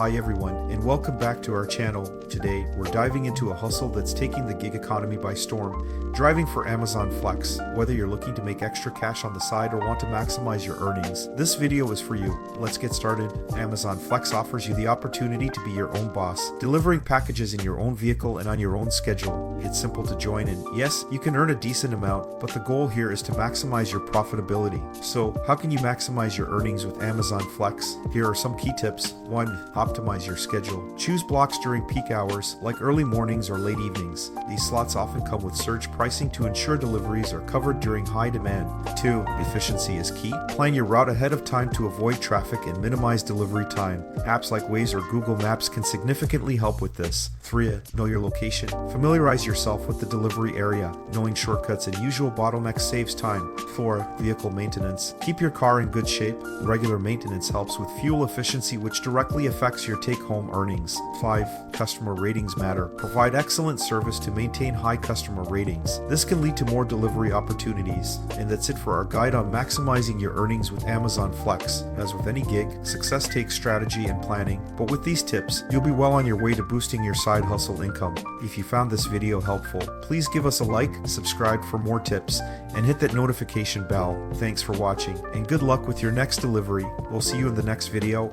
Hi everyone, and welcome back to our channel. Today, we're diving into a hustle that's taking the gig economy by storm, driving for Amazon Flex. Whether you're looking to make extra cash on the side or want to maximize your earnings, this video is for you. Let's get started. Amazon Flex offers you the opportunity to be your own boss, delivering packages in your own vehicle and on your own schedule. It's simple to join, and yes, you can earn a decent amount, but the goal here is to maximize your profitability. So, how can you maximize your earnings with Amazon Flex? Here are some key tips. 1. Optimize your schedule. Choose blocks during peak hours, like early mornings or late evenings. These slots often come with surge pricing to ensure deliveries are covered during high demand. 2. Efficiency is key. Plan your route ahead of time to avoid traffic and minimize delivery time. Apps like Waze or Google Maps can significantly help with this. 3. Know your location. Familiarize yourself with the delivery area. Knowing shortcuts and usual bottlenecks saves time. 4. Vehicle maintenance. Keep your car in good shape. Regular maintenance helps with fuel efficiency, which directly affects your take-home earnings. 5. Customer ratings matter. Provide excellent service to maintain high customer ratings. This can lead to more delivery opportunities. And that's it for our guide on maximizing your earnings with Amazon Flex. As with any gig, success takes strategy and planning, but with these tips, you'll be well on your way to boosting your side hustle income. If you found this video helpful, please give us a like, subscribe for more tips, and hit that notification bell. Thanks for watching, and good luck with your next delivery. We'll see you in the next video.